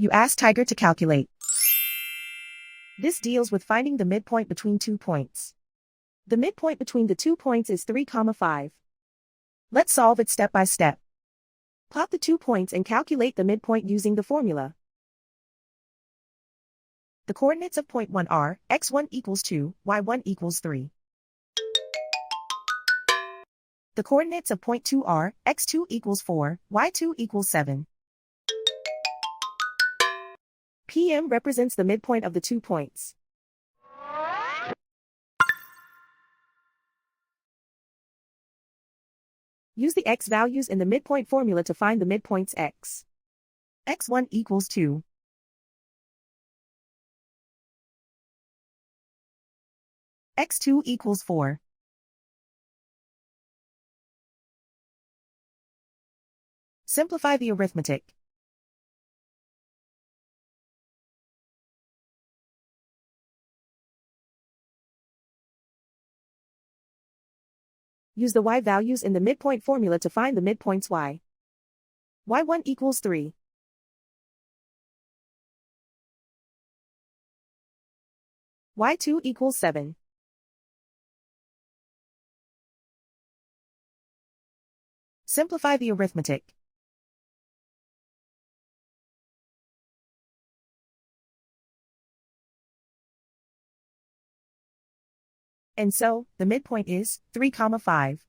You ask Tiger to calculate. This deals with finding the midpoint between 2 points. The midpoint between the 2 points is 3, 5. Let's solve it step by step. Plot the 2 points and calculate the midpoint using the formula. The coordinates of point 1 are x1 equals 2, y1 equals 3. The coordinates of point 2 are x2 equals 4, y2 equals 7. PM represents the midpoint of the 2 points. Use the x values in the midpoint formula to find the midpoints x. x1 equals 2. x2 equals 4. Simplify the arithmetic. Use the y values in the midpoint formula to find the midpoints y. y1 equals 3. y2 equals 7. Simplify the arithmetic. And so, the midpoint is 3, 5.